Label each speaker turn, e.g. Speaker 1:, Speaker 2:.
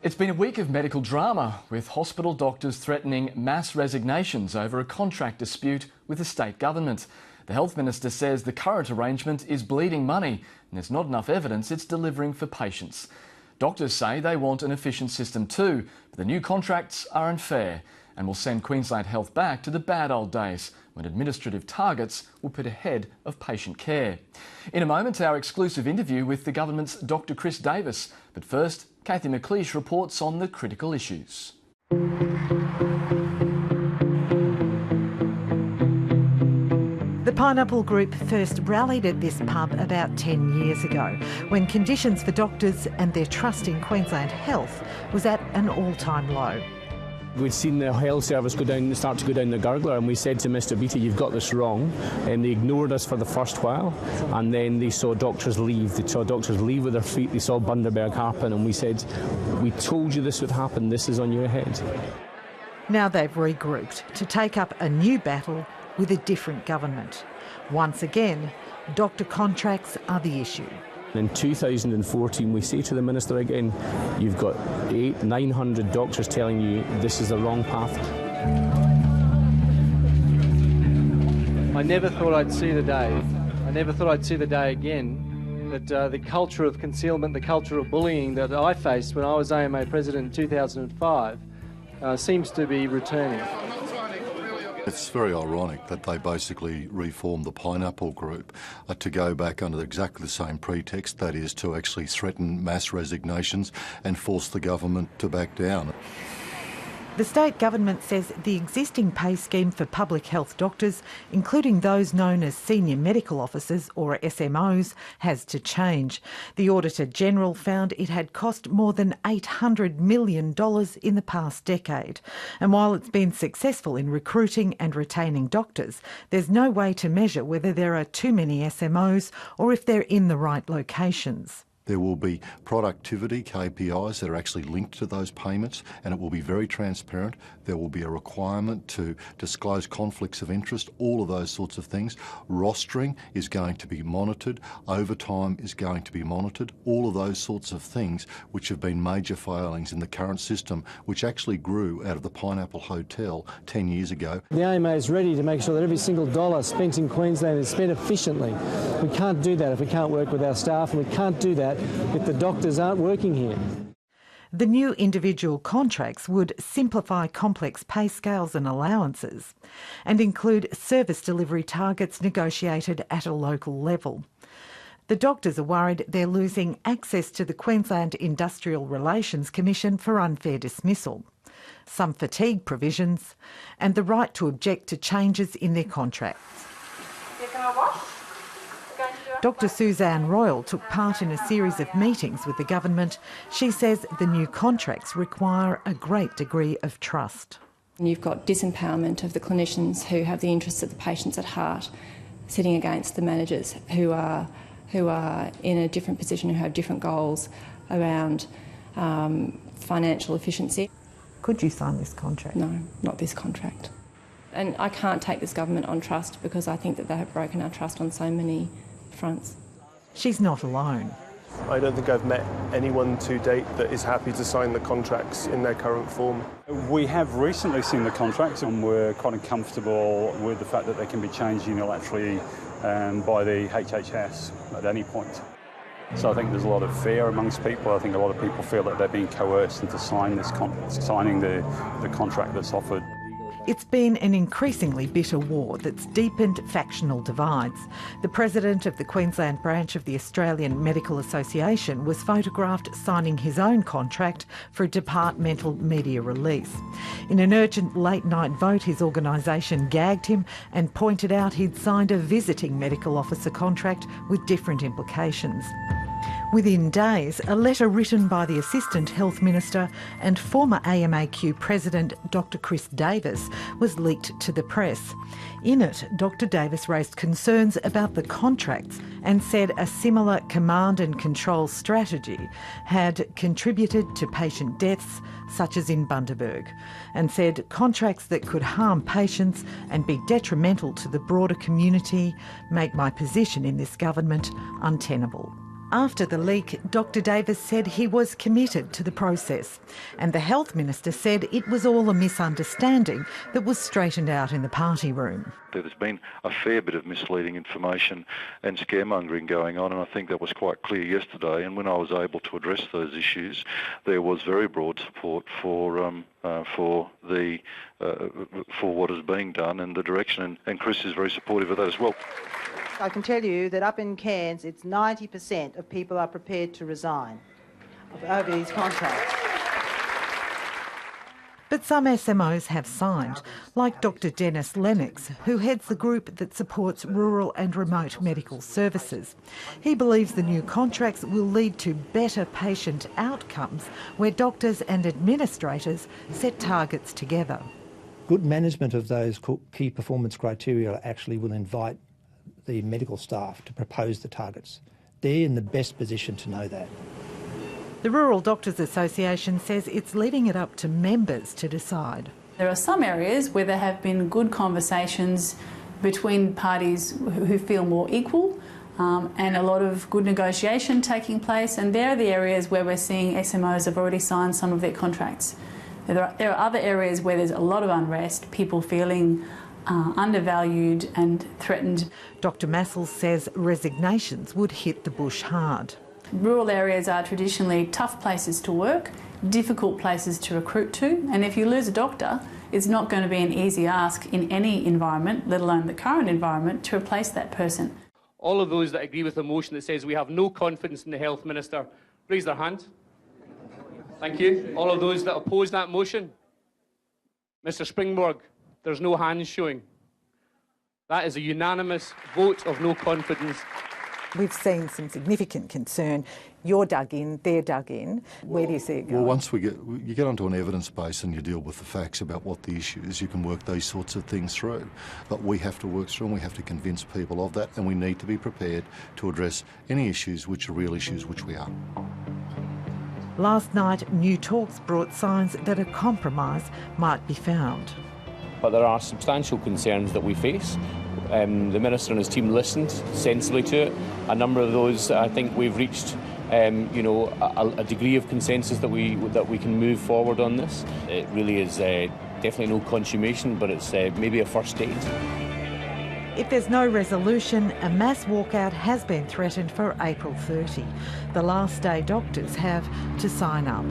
Speaker 1: It's been a week of medical drama, with hospital doctors threatening mass resignations over a contract dispute with the state government. The Health Minister says the current arrangement is bleeding money and there's not enough evidence it's delivering for patients. Doctors say they want an efficient system too, but the new contracts are unfair and will send Queensland Health back to the bad old days when administrative targets were put ahead of patient care. In a moment, our exclusive interview with the government's Dr Chris Davis. But first, Kathy McLeish reports on the critical issues.
Speaker 2: The Pineapple Group first rallied at this pub about 10 years ago, when conditions for doctors and their trust in Queensland Health was at an all-time low.
Speaker 3: We'd seen the health service start to go down the gurgler, and we said to Mr Beattie, "You've got this wrong." And they ignored us for the first while, and then they saw doctors leave. They saw doctors leave with their feet. They saw Bundaberg happen, and we said, "We told you this would happen. This is on your head."
Speaker 2: Now they've regrouped to take up a new battle with a different government. Once again, doctor contracts are the issue.
Speaker 3: In 2014, we say to the Minister again, "You've got 900 doctors telling you this is the wrong path."
Speaker 4: I never thought I'd see the day. I never thought I'd see the day again that the culture of concealment, the culture of bullying that I faced when I was AMA President in 2005 seems to be returning.
Speaker 5: It's very ironic that they basically reformed the Pineapple Group to go back under exactly the same pretext, that is to actually threaten mass resignations and force the government to back down.
Speaker 2: The state government says the existing pay scheme for public health doctors, including those known as senior medical officers or SMOs, has to change. The Auditor-General found it had cost more than $800 million in the past decade. And while it's been successful in recruiting and retaining doctors, there's no way to measure whether there are too many SMOs or if they're in the right locations.
Speaker 5: There will be productivity KPIs that are actually linked to those payments, and it will be very transparent. There will be a requirement to disclose conflicts of interest, all of those sorts of things. Rostering is going to be monitored. Overtime is going to be monitored. All of those sorts of things which have been major failings in the current system, which actually grew out of the Pineapple Hotel 10 years ago.
Speaker 6: The AMA is ready to make sure that every single dollar spent in Queensland is spent efficiently. We can't do that if we can't work with our staff, and we can't do that if the doctors aren't working here.
Speaker 2: The new individual contracts would simplify complex pay scales and allowances and include service delivery targets negotiated at a local level. The doctors are worried they're losing access to the Queensland Industrial Relations Commission for unfair dismissal, some fatigue provisions and the right to object to changes in their contracts. Dr Suzanne Royal took part in a series of meetings with the government. She says the new contracts require a great degree of trust.
Speaker 7: You've got disempowerment of the clinicians who have the interests of the patients at heart, sitting against the managers who are in a different position, who have different goals around financial efficiency.
Speaker 2: Could you sign this contract?
Speaker 7: No, not this contract. And I can't take this government on trust because I think that they have broken our trust on so many fronts.
Speaker 2: She's not alone.
Speaker 8: I don't think I've met anyone to date that is happy to sign the contracts in their current form.
Speaker 9: We have recently seen the contracts and we're quite uncomfortable with the fact that they can be changed unilaterally by the HHS at any point. So I think there's a lot of fear amongst people. I think a lot of people feel that they're being coerced into signing the contract that's offered.
Speaker 2: It's been an increasingly bitter war that's deepened factional divides. The president of the Queensland branch of the Australian Medical Association was photographed signing his own contract for a departmental media release. In an urgent late-night vote, his organisation gagged him and pointed out he'd signed a visiting medical officer contract with different implications. Within days, a letter written by the Assistant Health Minister and former AMAQ President Dr Chris Davis was leaked to the press. In it, Dr Davis raised concerns about the contracts and said a similar command and control strategy had contributed to patient deaths, such as in Bundaberg, and said contracts that could harm patients and be detrimental to the broader community make my position in this government untenable. After the leak, Dr Davis said he was committed to the process, and the Health Minister said it was all a misunderstanding that was straightened out in the party room.
Speaker 10: There's been a fair bit of misleading information and scaremongering going on, and I think that was quite clear yesterday. And when I was able to address those issues, there was very broad support for what is being done and the direction, and Chris is very supportive of that as well.
Speaker 11: I can tell you that up in Cairns, it's 90% of people are prepared to resign over these contracts.
Speaker 2: But some SMOs have signed, like Dr Dennis Lennox, who heads the group that supports rural and remote medical services. He believes the new contracts will lead to better patient outcomes where doctors and administrators set targets together.
Speaker 12: Good management of those key performance criteria actually will invite the medical staff to propose the targets. They're in the best position to know that.
Speaker 2: The Rural Doctors Association says it's leaving it up to members to decide.
Speaker 13: There are some areas where there have been good conversations between parties who feel more equal and a lot of good negotiation taking place, and they're the areas where we're seeing SMOs have already signed some of their contracts. There are other areas where there's a lot of unrest, people feeling undervalued and threatened.
Speaker 2: Dr Massell says resignations would hit the bush hard.
Speaker 13: Rural areas are traditionally tough places to work, difficult places to recruit to, and if you lose a doctor, it's not going to be an easy ask in any environment, let alone the current environment, to replace that person.
Speaker 14: All of those that agree with the motion that says we have no confidence in the Health Minister, raise their hand. Thank you. All of those that oppose that motion? Mr Springborg, there's no hands showing. That is a unanimous vote of no confidence.
Speaker 2: We've seen some significant concern. You're dug in, they're dug in. Where do you see it going?
Speaker 5: Well, once you get onto an evidence base and you deal with the facts about what the issue is, you can work these sorts of things through. But we have to work through and we have to convince people of that, and we need to be prepared to address any issues which are real issues, which we are.
Speaker 2: Last night, new talks brought signs that a compromise might be found.
Speaker 3: But there are substantial concerns that we face. The Minister and his team listened sensibly to it. A number of those, I think we've reached a degree of consensus that we can move forward on this. It really is definitely no consummation, but it's maybe a first stage.
Speaker 2: If there's no resolution, a mass walkout has been threatened for April 30, the last day doctors have to sign up.